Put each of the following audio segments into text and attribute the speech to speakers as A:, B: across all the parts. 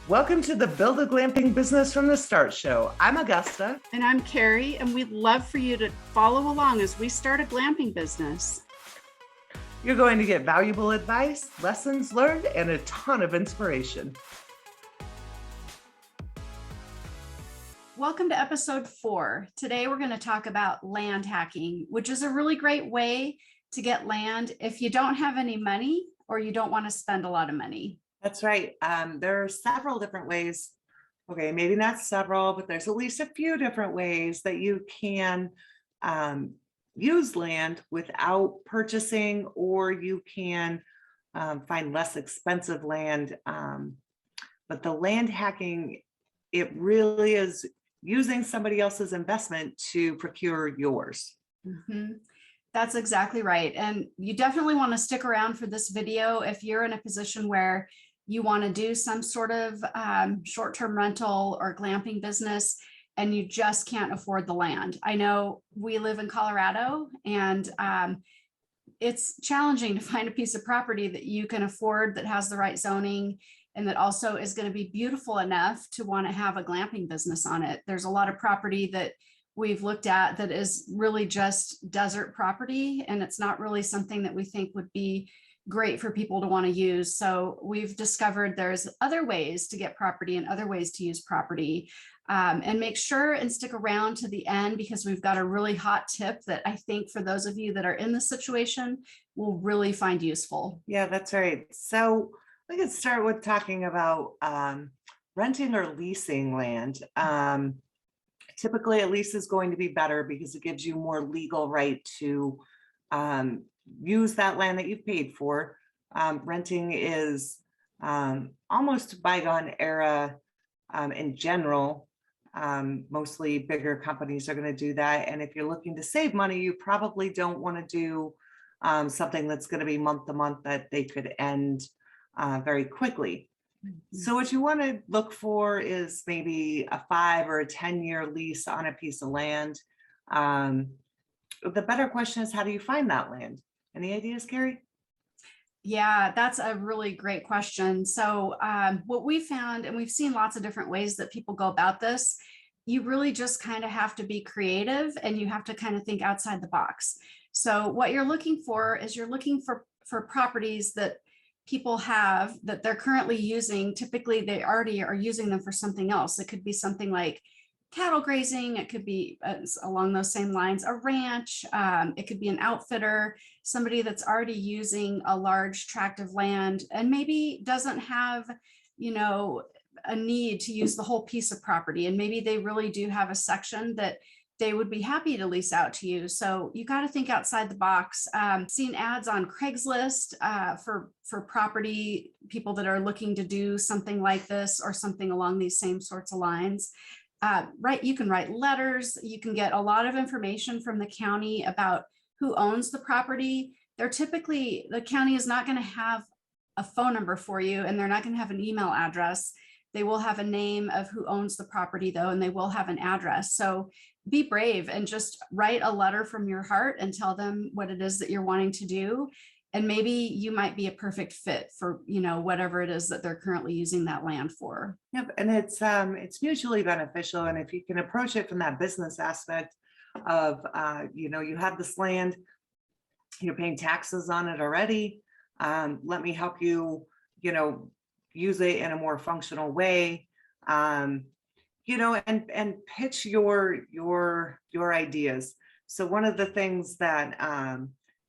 A: Welcome to the Build a Glamping Business from the Start show. I'm Augusta.
B: And I'm Carrie, and we'd love for you to follow along as we start a glamping business.
A: You're going to get valuable advice, lessons learned, and a ton of inspiration.
B: Welcome to episode 4. Today we're going to talk about land hacking, which is a really great way to get land if you don't have any money or you don't want to spend a lot of money.
A: That's right. There are several different ways. Okay, maybe not several, but there's at least a few different ways that you can use land without purchasing, or you can find less expensive land. But the land hacking, it really is using somebody else's investment to procure yours.
B: Mm-hmm. That's exactly right. And you definitely want to stick around for this video if you're in a position where you want to do some sort of short-term rental or glamping business and you just can't afford the land. I know we live in Colorado, and it's challenging to find a piece of property that you can afford, that has the right zoning, and that also is going to be beautiful enough to want to have a glamping business on it. There's a lot of property that we've looked at that is really just desert property, and it's not really something that we think would be great for people to want to use. So we've discovered there's other ways to get property and other ways to use property. And make sure and stick around to the end, because we've got a really hot tip that I think for those of you that are in this situation will really find useful.
A: Yeah, that's right. So we can start with talking about renting or leasing land. Typically, a lease is going to be better because it gives you more legal right to use that land that you've paid for. Renting is almost bygone era in general. Mostly bigger companies are going to do that. And if you're looking to save money, you probably don't want to do something that's going to be month to month, that they could end very quickly. So what you want to look for is maybe a 5 or a 10-year lease on a piece of land. The better question is, how do you find that land? Any ideas, Carrie?
B: Yeah, that's a really great question. So what we found, and we've seen lots of different ways that people go about this, you really just kind of have to be creative, and you have to kind of think outside the box. So what you're looking for is you're looking for properties that people have that they're currently using. Typically, they already are using them for something else. It could be something like cattle grazing. It could be along those same lines, a ranch. It could be an outfitter, somebody that's already using a large tract of land and maybe doesn't have, a need to use the whole piece of property. And maybe they really do have a section that they would be happy to lease out to you. So you got to think outside the box. Seen ads on Craigslist for property, people that are looking to do something like this or something along these same sorts of lines. You can write letters. You can get a lot of information from the county about who owns the property. The county is not going to have a phone number for you, and they're not going to have an email address. They will have a name of who owns the property though, and they will have an address. So be brave and just write a letter from your heart and tell them what it is that you're wanting to do. And maybe you might be a perfect fit for, whatever it is that they're currently using that land for.
A: Yep, and it's mutually beneficial. And if you can approach it from that business aspect of, you have this land, you're paying taxes on it already. Let me help you, use it in a more functional way. And pitch your ideas. So one of the things that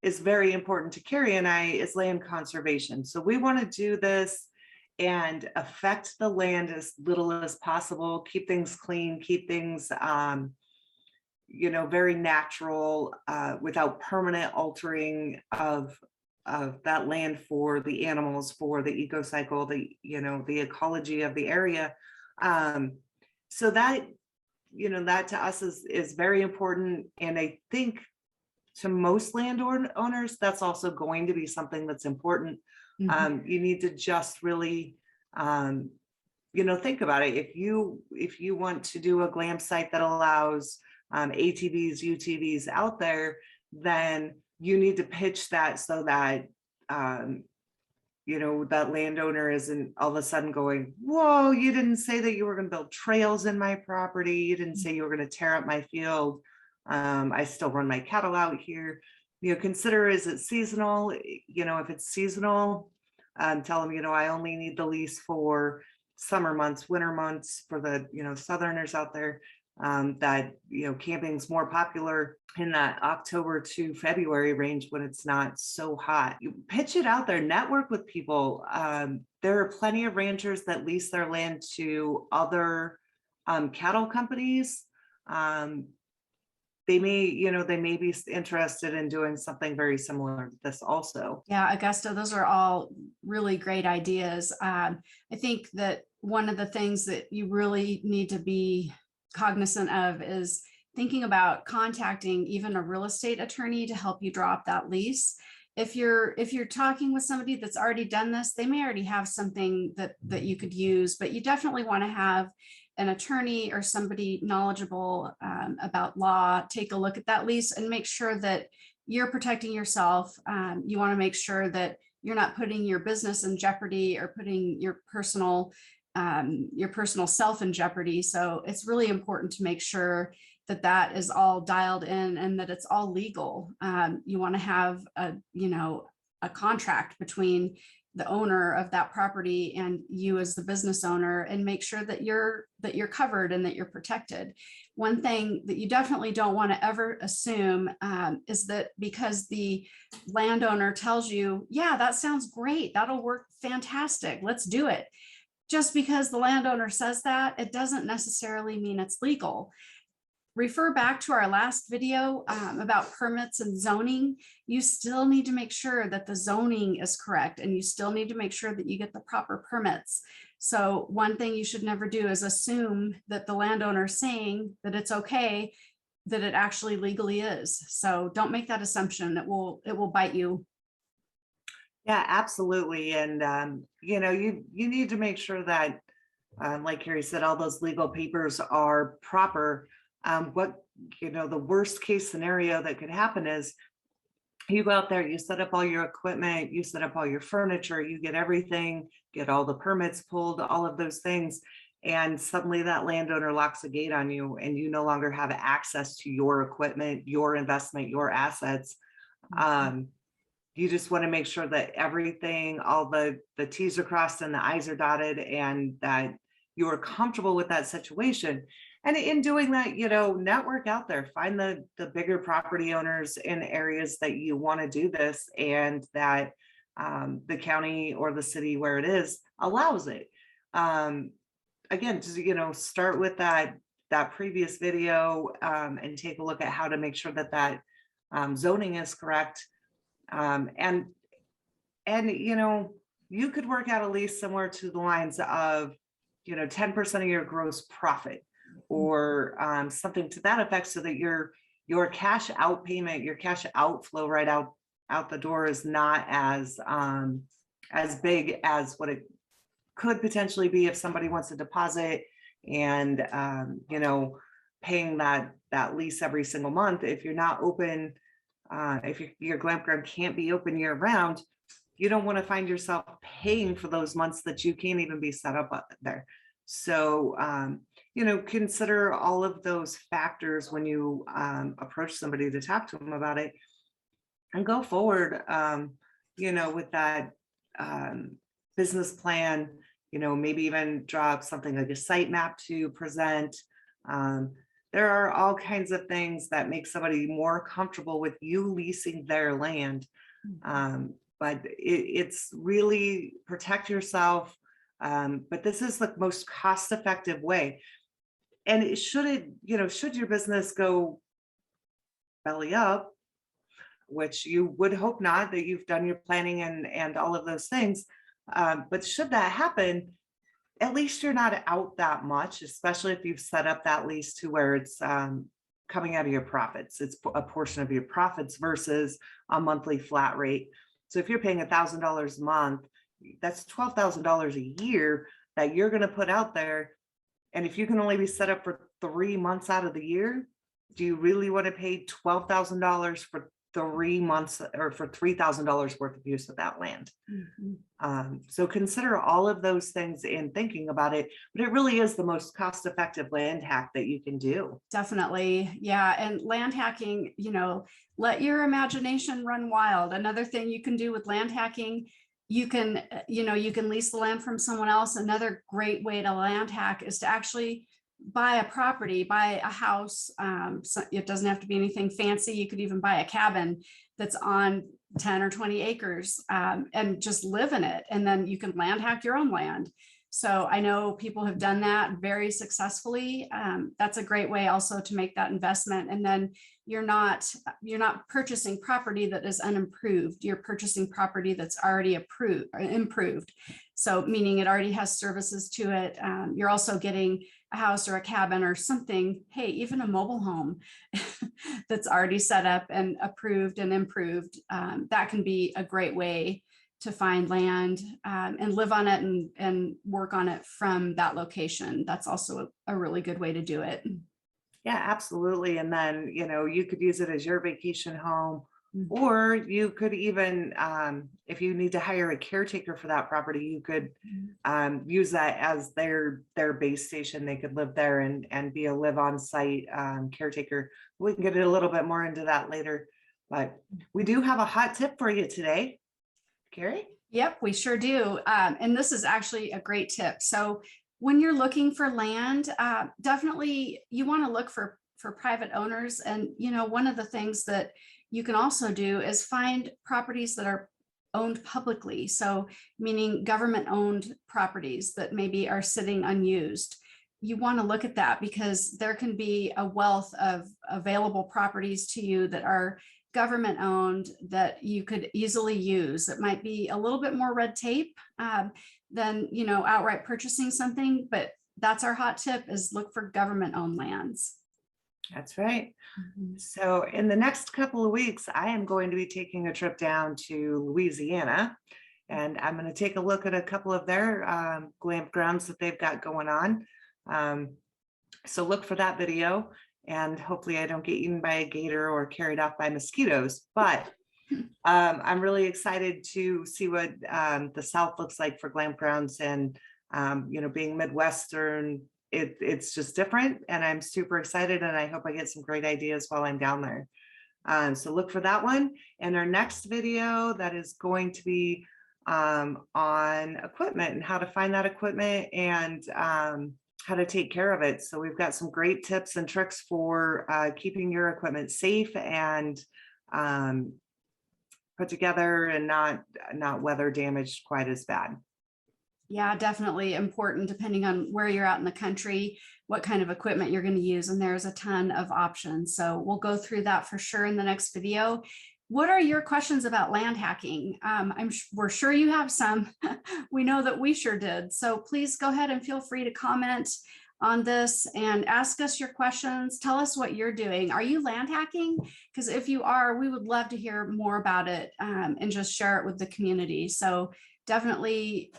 A: is very important to Carrie and I is land conservation. So we want to do this and affect the land as little as possible, keep things clean, keep things very natural, without permanent altering of that land for the animals, for the ecocycle, the ecology of the area. So that to us is very important. And I think to most landowners, that's also going to be something that's important. Mm-hmm. You need to just really, think about it. If you want to do a glam site that allows ATVs, UTVs out there, then you need to pitch that so that that landowner isn't all of a sudden going, whoa, you didn't say that you were going to build trails in my property. You didn't say you were going to tear up my field. I still run my cattle out here. Consider, is it seasonal? If it's seasonal, tell them, I only need the lease for summer months, winter months for the, Southerners out there, that, camping's more popular in that October to February range when it's not so hot. You pitch it out there, network with people. There are plenty of ranchers that lease their land to other cattle companies. They may be interested in doing something very similar to this also.
B: Yeah, Augusta, those are all really great ideas. I think that one of the things that you really need to be cognizant of is thinking about contacting even a real estate attorney to help you draw up that lease. If you're talking with somebody that's already done this, they may already have something that you could use, but you definitely want to have an attorney or somebody knowledgeable about law take a look at that lease and make sure that you're protecting yourself. You want to make sure that you're not putting your business in jeopardy or putting your personal self in jeopardy. So it's really important to make sure that that is all dialed in and that it's all legal. You want to have a contract between the owner of that property and you as the business owner, and make sure that you're covered and that you're protected. One thing that you definitely don't want to ever assume is that because the landowner tells you, yeah, that sounds great, that'll work fantastic, let's do it. Just because the landowner says that, it doesn't necessarily mean it's legal. Refer back to our last video about permits and zoning. You still need to make sure that the zoning is correct, and you still need to make sure that you get the proper permits. So one thing you should never do is assume that the landowner is saying that it's okay, that it actually legally is. So don't make that assumption. It will bite you.
A: Yeah, absolutely. And, you need to make sure that, like Carrie said, all those legal papers are proper. The worst case scenario that could happen is you go out there, you set up all your equipment, you set up all your furniture, you get everything, get all the permits pulled, all of those things. And suddenly that landowner locks a gate on you and you no longer have access to your equipment, your investment, your assets. You just want to make sure that everything, all the T's are crossed and the I's are dotted, and that you are comfortable with that situation. And in doing that, network out there, find the bigger property owners in areas that you want to do this, and that the county or the city where it is allows it. Again, just, start with that previous video and take a look at how to make sure that zoning is correct. And you could work out a lease similar to the lines of 10% of your gross profit, or something to that effect, so that your cash out payment, your cash outflow right out the door is not as big as what it could potentially be if somebody wants to deposit and paying that lease every single month. If you're not open, if your glamping can't be open year round, you don't want to find yourself paying for those months that you can't even be set up there. So consider all of those factors when you approach somebody to talk to them about it, and go forward with that business plan. Maybe even draw up something like a site map to present. There are all kinds of things that make somebody more comfortable with you leasing their land. But it's really protect yourself. But this is the most cost-effective way. And should your business go belly up, which you would hope not, that you've done your planning and all of those things. But should that happen, at least you're not out that much, especially if you've set up that lease to where it's coming out of your profits. It's a portion of your profits versus a monthly flat rate. So if you're paying $1,000 a month, that's $12,000 a year that you're going to put out there. And if you can only be set up for 3 months out of the year, do you really want to pay $12,000 for 3 months or for $3,000 worth of use of that land.
B: Mhm.
A: So consider all of those things in thinking about it, but it really is the most cost-effective land hack that you can do.
B: Definitely. Yeah. And land hacking, let your imagination run wild. Another thing you can do with land hacking, you can lease the land from someone else. Another great way to land hack is to actually buy a property, buy a house. So it doesn't have to be anything fancy. You could even buy a cabin that's on 10 or 20 acres and just live in it. And then you can land hack your own land. So I know people have done that very successfully. That's a great way also to make that investment. And then you're not purchasing property that is unimproved. You're purchasing property that's already improved. So meaning it already has services to it. You're also getting a house or a cabin or something, hey, even a mobile home that's already set up and approved and improved. That can be a great way to find land and live on it and work on it from that location. That's also a really good way to do it.
A: Yeah, absolutely. And then, you could use it as your vacation home, or you could even, if you need to hire a caretaker for that property, you could use that as their base station. They could live there and be a live on site caretaker. We can get a little bit more into that later, but we do have a hot tip for you today. Carrie?
B: Yep, we sure do. And this is actually a great tip. So when you're looking for land, definitely you want to look for private owners. And, one of the things that you can also do is find properties that are owned publicly. So meaning government owned properties that maybe are sitting unused. You want to look at that because there can be a wealth of available properties to you that are government owned that you could easily use. It might be a little bit more red tape than outright purchasing something, but that's our hot tip is look for government owned lands.
A: That's right. So in the next couple of weeks, I am going to be taking a trip down to Louisiana, and I'm going to take a look at a couple of their glamp grounds that they've got going on. So look for that video, and hopefully I don't get eaten by a gator or carried off by mosquitoes, but I'm really excited to see what the South looks like for glamp grounds, and being Midwestern, it's just different, and I'm super excited, and I hope I get some great ideas while I'm down there. So look for that one. And our next video that is going to be on equipment and how to find that equipment and how to take care of it. So we've got some great tips and tricks for keeping your equipment safe and put together and not weather damaged quite as bad.
B: Yeah, definitely important depending on where you're out in the country, what kind of equipment you're going to use. And there's a ton of options. So we'll go through that for sure in the next video. What are your questions about land hacking? We're sure you have some. We know that we sure did. So please go ahead and feel free to comment on this and ask us your questions. Tell us what you're doing. Are you land hacking? Because if you are, we would love to hear more about it and just share it with the community. So definitely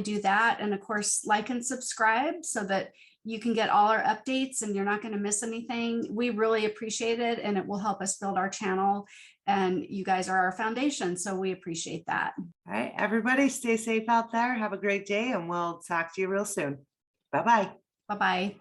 B: do that. And of course, like and subscribe so that you can get all our updates and you're not going to miss anything. We really appreciate it, and it will help us build our channel. And you guys are our foundation, so we appreciate that.
A: All right, everybody, stay safe out there. Have a great day, and we'll talk to you real soon. Bye-bye.
B: Bye-bye.